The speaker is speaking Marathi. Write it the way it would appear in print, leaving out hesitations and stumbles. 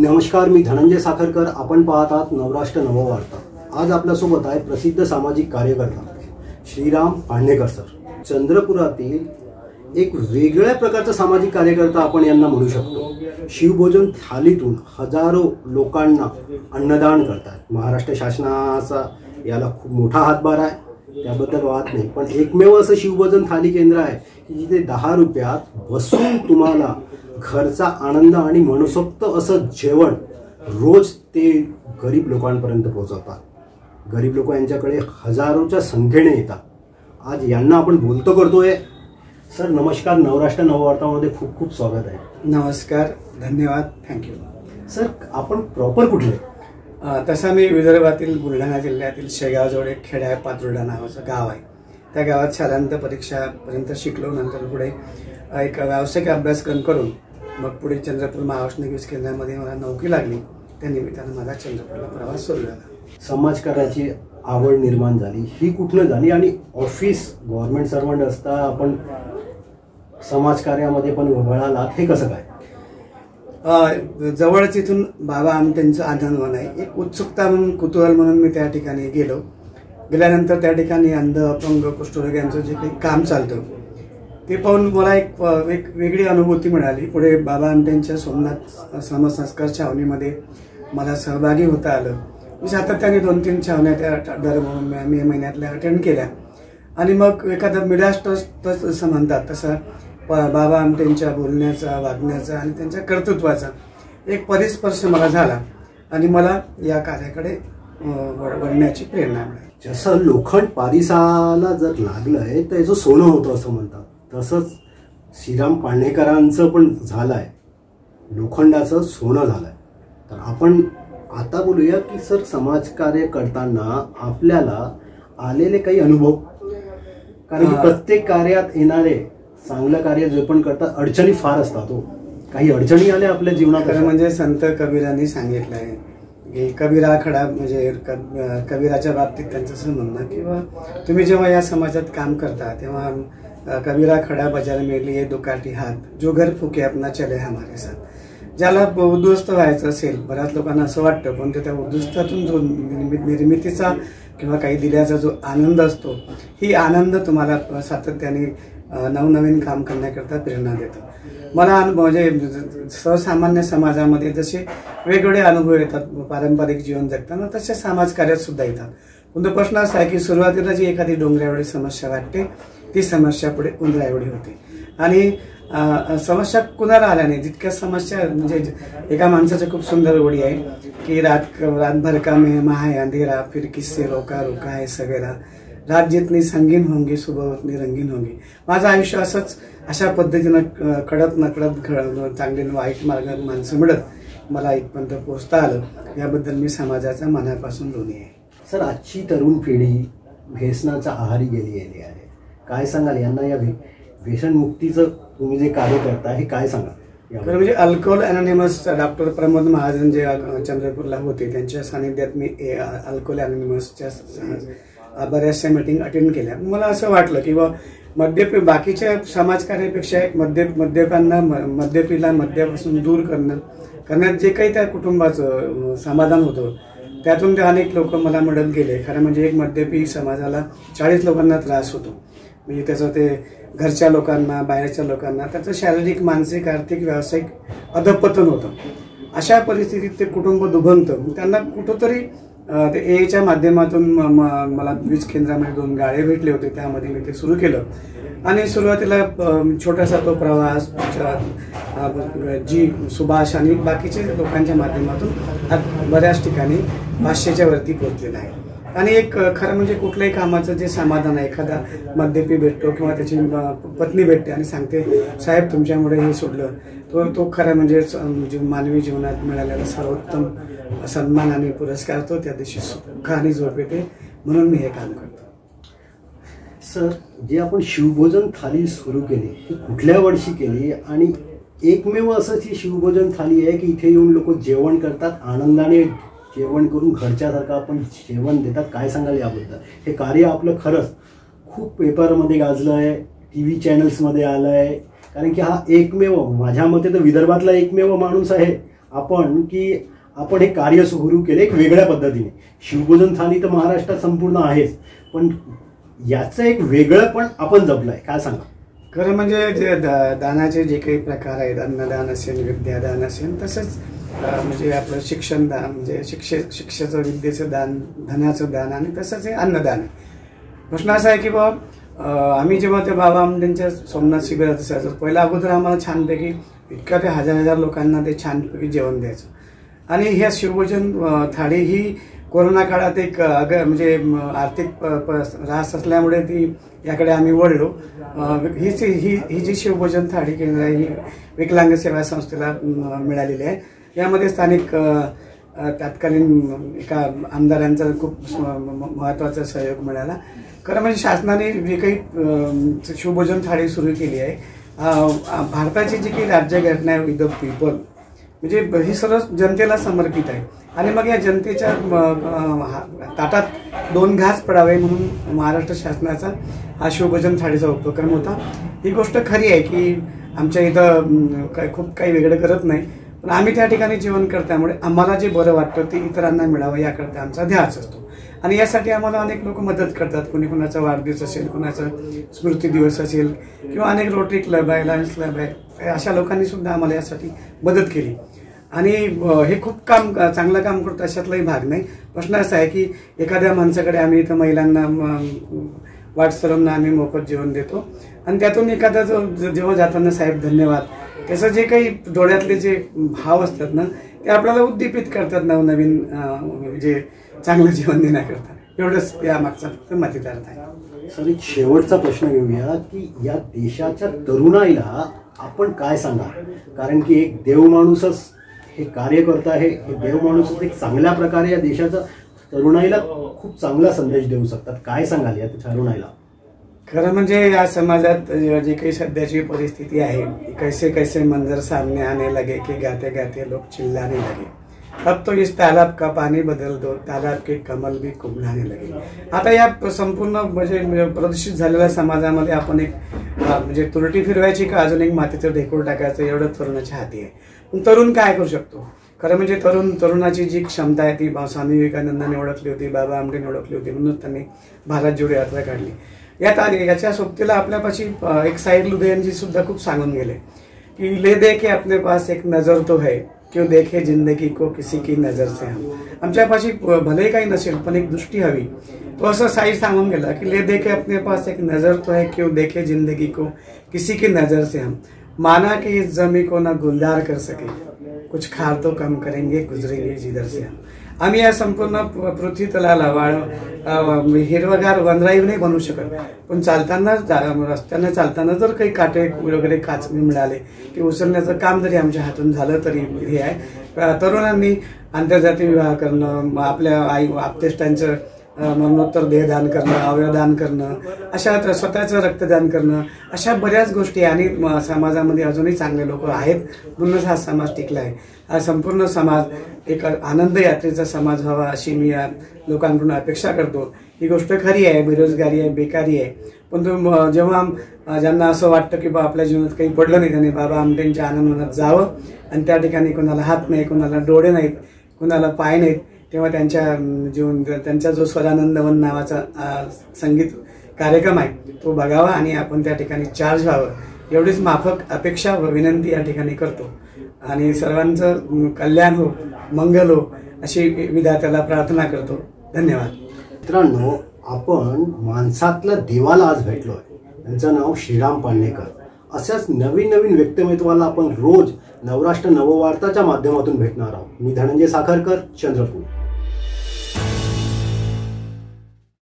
नमस्कार, मी धनंजय साखरकर. आपण पाहत आहात नवराष्ट्र नववार्ता. आज आपल्यासोबत आहे प्रसिद्ध सामाजिक कार्यकर्ता श्रीराम पांडेकर सर. चंद्रपुरातील एक वेगळ्या प्रकारचा सामाजिक कार्यकर्ता आपण यांना म्हणू शकतो. शिवभोजन थालीतून हजारो लोकांना अन्नदान करतात. महाराष्ट्र शासनाचा याला खूप मोठा हातभार आहे, त्याबद्दल वाद नाही. पण एकमेव असं शिवभोजन थाली केंद्र आहे की जिथे 10 रुपयात बसून तुम्हाला घरचा आनंद आणि मनसोक्त असं जेवण रोज ते गरीब लोकांपर्यंत पोहोचवतात. गरीब लोक यांच्याकडे हजारोच्या संख्येने येतात. आज यांना आपण बोलतो करतोय. सर नमस्कार, नवराष्ट्र नववार्तामध्ये खूप खूप स्वागत आहे. नमस्कार, धन्यवाद, थँक्यू. सर आपण प्रॉपर कुठले? तसा मी विदर्भातील बुलढाणा जिल्ह्यातील शेगावजवळ एक खेड आहे, पातुर्डा नावाचं गाव आहे. त्या गावात शालांत परीक्षापर्यंत शिकलो. नंतर पुढे एक व्यावसायिक अभ्यासक्रम करून मग पुढे चंद्रपूर महाऔषधिक वीज केंद्रामध्ये मला नोकरी लागली. त्या निमित्तानं माझा चंद्रपूरला प्रवास सुरू झाला. समाजकार्याची आवड निर्माण झाली ही कुठनं झाली? आणि ऑफिस गव्हर्नमेंट सर्वंट असता आपण समाजकार्यामध्ये पण वळालात, हे कसं काय? जवळच इथून बाबा आमटेंचं आनंदवन आहे. एक उत्सुकता म्हणून, कुतूहल म्हणून मी त्या ठिकाणी गेलो. गेल्यानंतर त्या ठिकाणी अंध, अपंग, कुष्ठरोग्यांचं जे काही काम चालतं ते पाहून मला एक वेगळी अनुभूती मिळाली. पुढे बाबा आमटेंच्या सोमनाथ समसंस्कार छावणीमध्ये मला सहभागी होता आलं. मी सातत्याने 2-3 छावण्या त्या दर मे महिन्यातल्या अटेंड केल्या. आणि मग एखादा मिडास ट्रस्ट असं म्हणतात तसं बाबा आमटेंच्या बोलण्याचा, वागण्याचा आणि त्यांच्या कर्तृत्वाचा एक परिस्पर्श मला झाला आणि मला या कार्याकडे वळण्याची प्रेरणा मिळाली. जसं लोखंड पारिसाला जर लागलंय तर याचं सोनं होतं असं म्हणतात, तसंच श्रीराम पांडेकरांचं पण झालंय, लोखंडाचं सोनं झालंय. तर आपण आता बोलूया की सर समाजकार्य करताना आपल्याला आलेले काही अनुभव, कारण की प्रत्येक कार्यात येणारे चांगलं कार्य जे पण करतात अडचणी फार असतात. काही अडचणी आल्या आपल्या जीवनात. म्हणजे संत कबीरांनी सांगितलंय की कबीरा खडा, म्हणजे कबीराच्या बाबतीत त्यांचं असं म्हणणं किंवा तुम्ही जेव्हा या समाजात काम करता तेव्हा कबीरा खडा बाजार में लिए दुकाटी हात, जो घर फुके अपना चले हमारे साथ. ज्याला उद्ध्वस्त व्हायचं असेल, बऱ्याच लोकांना असं वाटतं, पण त्या उद्ध्वस्तातून जो निर्मितीचा किंवा काही दिल्याचा जो आनंद असतो, ही आनंद तुम्हाला सातत्याने नवनवीन काम करण्याकरता प्रेरणा देतं. मला म्हणजे सर्वसामान्य समाजामध्ये जसे वेगवेगळे अनुभव येतात पारंपरिक जीवन जगताना, तसे समाजकार्यात सुद्धा येतात. पण प्रश्न असा आहे की सुरुवातीला जी एखादी डोंगरा एवढी समस्या वाटते, ती समस्या पुढे उंदरा एवढी होते. आणि समस्या कुणाला आल्या नाही, जितक्या समस्या, म्हणजे एका माणसाचं खूप सुंदर ओळी आहे की रात भर का मेहमा है अंधेरा, फिर किससे रोका रोका है सवेरा, रात जितनी संगीन होंगी सुबह उतनी रंगीन होंगी. माझं आयुष्य असंच अशा पद्धतीनं कळत नकळत चांगली वाईट मार्गात माणसं मिळत मला इथपर्यंत पोहोचता आलं. याबद्दल मी समाजाचा मनापासून ऋणी आहे. सर आजची तरुण पिढी व्यसनाच्या आहारी गेली आहे. काय सांगाल यांना? या व्यसनमुक्तीचं तुम्ही जे कार्य करता हे काय सांगाल? म्हणजे alcohol anonymous doctor Pramod Mahajan जे चंद्रपूरला होते, त्यांच्या सानिध्यात मी अल्कोहोल अनॉनिमसच्या बऱ्याचशा मीटिंग अटेंड केल्या. मला असं वाटलं की बाकीच्या समाजकार्यापेक्षा एक मद्यपीला मद्यापासून दूर करण्यात जे काही त्या कुटुंबाचं समाधान होतं, त्यातून ते अनेक लोक मला मिळत गेले. खरं म्हणजे एक मद्यपी समाजाला 40 लोकांना त्रास होतो. म्हणजे त्याचं ते घरच्या लोकांना, बाहेरच्या लोकांना त्याचं शारीरिक, मानसिक, आर्थिक, व्यावसायिक अधपतन होतं. अशा परिस्थितीत ते कुटुंब दुभंगतं. त्यांना कुठंतरी ते एच्या माध्यमातून मला वीज केंद्रामध्ये 2 गाळे भेटले होते, त्यामध्ये मी ते सुरू केलं. आणि सुरुवातीला छोटासा तो प्रवास जी सुभाष आणि बाकीच्या लोकांच्या माध्यमातून बऱ्याच ठिकाणी 500च्या वरती पोहोचलेला आहे. आणि एक खरं म्हणजे कुठल्याही कामाचं जे समाधान आहे, एखादा मद्यपी भेटतो किंवा त्याची पत्नी भेटते आणि सांगते साहेब तुमच्यामुळे हे सोडलं, तो खरं म्हणजे मानवी जीवनात मिळालेला सर्वोत्तम सन्मान आणि पुरस्कार, तो त्या दिवशी सुख आणि झोप येते. म्हणून मी हे काम करतो. सर जे आपण शिवभोजन थाली सुरू केली ती कुठल्या वर्षी केली? आणि एकमेव असं ही शिवभोजन थाली आहे की इथे येऊन लोक जेवण करतात, आनंदाने जेवण करून घरच्यासारखं आपण जेवण देतात. काय सांगाल याबद्दल? हे कार्य आपलं खरंच खूप पेपरमध्ये गाजलं आहे, TV चॅनल्समध्ये आलं आहे. कारण की हा एकमेव, माझ्या मते तर विदर्भातला एकमेव माणूस आहे आपण हे कार्य सुरू केले एक वेगळ्या पद्धतीने. शिवभोजन थाली तर महाराष्ट्रात संपूर्ण आहेच, पण याचं एक वेगळं पण आपण जपलंय. काय सांगा? खरं म्हणजे जे दानाचे जे काही प्रकार आहेत, अन्नदान असेल, विद्यादान असेल, तसंच म्हणजे आपलं शिक्षण दान म्हणजे शिक्षेचं, विद्येचं दान, धनाचं दान आणि तसंच हे अन्नदान आहे. प्रश्न असा आहे की बाबा आम्ही जेव्हा ते बाबा आमटेंच्या सोमनाथ शिबिरात असायचो, पहिला अगोदर आम्हाला छानपैकी इतक्या ते हजार लोकांना ते छानपैकी जेवण द्यायचं. आणि ह्या शिवभोजन थाळी ही कोरोना काळात एक म्हणजे आर्थिक ऱ्हास असल्यामुळे ती याकडे आम्ही वळलो. ही जी शिवभोजन थाळी केंद्र आहे ही विकलांग सेवा संस्थेला मिळालेली आहे. यामध्ये स्थानिक तत्कालीन एका आमदारांचा खूप महत्त्वाचा सहयोग मिळाला. खरं म्हणजे शासनाने जे काही शिवभोजन थाळी सुरू केली आहे, भारताची जी काही राज्यघटना आहे विथ द पीपल, म्हणजे ही सर्व जनतेला समर्पित आहे. आणि मग या जनतेच्या ताटात 2 घास पडावे म्हणून महाराष्ट्र शासनाचा हा शिवभोजन थाळीचा उपक्रम होता. ही गोष्ट खरी आहे की आमच्या इथं खूप काही वेगळं करत नाही, पण आम्ही त्या ठिकाणी जेवण करल्यामुळे आम्हाला जे बरं वाटतं ते इतरांना मिळावं याकरता आमचा ध्यास असतो. आणि यासाठी आम्हाला अनेक लोक मदत करतात. कुणाचा वाढदिवस असेल, कुणाचा स्मृती दिवस असेल, किंवा अनेक रोटरी क्लब आहे, लायन्स क्लब आहे, अशा लोकांनी सुद्धा आम्हाला यासाठी मदत केली. आणि हे खूप चांगलं काम करतो अशातलाही भाग नाही. प्रश्न असा आहे की एखाद्या माणसाकडे आम्ही इथं महिलांना वाटसरांना आम्ही मोफत जेवण देतो आणि त्यातून एखादा जेव्हा जाताना साहेब धन्यवाद, त्याचं जे काही डोळ्यातले जे भाव असतात ना ते आपल्याला उद्दीपित करतात नवनवीन जे चांगलं जीवन देण्याकरता. एवढंच या मागचा फक्त मातीदार्थ आहे. सर, एक शेवटचा प्रश्न घेऊया की या देशाच्या तरुणाईला आपण काय सांगा, कारण की एक देवमाणूसच हे कार्य करत आहे. हे देवमाणूसच एक चांगल्या प्रकारे या देशाच्या तरुणाईला खूप चांगला संदेश देऊ शकतात. काय सांगाल या तरुणाईला? खरं म्हणजे या समाजात जी काही सध्याची परिस्थिती आहे, कैसे कैसे मंजर सामने आने लगे की गाते गाते लोग चिल्लाने लगे, अब तो इस तालाब का पानी बदल दो, तालाब के कमल भी कुमलाने लगे. आता या संपूर्ण म्हणजे प्रदूषित झालेल्या समाजामध्ये आपण एक म्हणजे तुरटी फिरवायची का अजून एक मातीचं ढेकूळ टाकायचं एवढं तरुणाच्या हाती आहे. पण तरुण काय करू शकतो? खरं म्हणजे तरुणाची जी क्षमता आहे ती स्वामी विवेकानंदांनी ओळखली होती, बाबा आमटेंनी ओळखली होती, म्हणून त्यांनी भारत जोडो यात्रा काढली. याच्या सोबतीला आपल्यापाशी एक साहिर लुधियानजी सुद्धा खूप सांगून गेले की ले दे के अपने पास एक नजर तो है, क्यों देखे जिंदगी को किसी की नजर से हम. आमच्यापाशी भले काही नसेल पण एक दृष्टी हवी. तो असं साहिर सांगून गेला की ले दे के अपने पास एक नजर तो है, क्यों देखे जिंदगी को किसी की नजर से हम. माना कि इस जमी को ना गुलजार कर सके, कुछ खार तो कम करेंगे गुजरेंगे जिधर से हम. आम्ही या संपूर्ण पृथ्वी तलाला हिरवगार वनराई नाही बनवू शकत, पण चालताना रस्त्याने चालताना जर काही काटे वगैरे काचणी मिळाले ते उचलण्याचं काम जरी आमच्या हातून झालं तरी हे आहे. तरुणांनी आंतरजातीय विवाह करणं, आपल्या आई आपतेष्टांचं मरणोत्तर देहदान करणं, अवयवदान करणं, अशा स्वतःचं रक्तदान करणं, अशा बऱ्याच गोष्टी. आणि समाजामध्ये अजूनही चांगले लोक आहेत म्हणूनच हा समाज टिकला आहे. हा संपूर्ण समाज एक आनंद यात्रेचा समाज व्हावा अशी मी या लोकांकडून अपेक्षा करतो. ही गोष्ट खरी आहे, बेरोजगारी आहे, बेकारी आहे, पण जेव्हा ज्यांना असं वाटतं की आपल्या जीवनात काही पडलं नाही त्यांनी बाबा आमटेंच्या आनंदात जावं आणि त्या ठिकाणी कोणाला हात नाही, कोणाला डोळे नाहीत, कोणाला पाय नाहीत, तेव्हा त्यांचा जो स्वरानंदवन नावाचा संगीत कार्यक्रम आहे तो बघावा आणि आपण त्या ठिकाणी चार्ज व्हावं एवढीच माफक अपेक्षा व विनंती या ठिकाणी करतो. आणि सर्वांचं कल्याण हो, मंगल हो अशी विधात्याला प्रार्थना करतो. धन्यवाद. मित्रांनो, आपण माणसातल्या देवाला आज भेटलोय. त्यांचं नाव श्रीराम पांडेकर. अशाच नवीन नवीन व्यक्तिमत्वाला आपण रोज नवराष्ट्र नववार्ताच्या माध्यमातून भेटणार आहोत. मी धनंजय साखरकर, चंद्रपूर.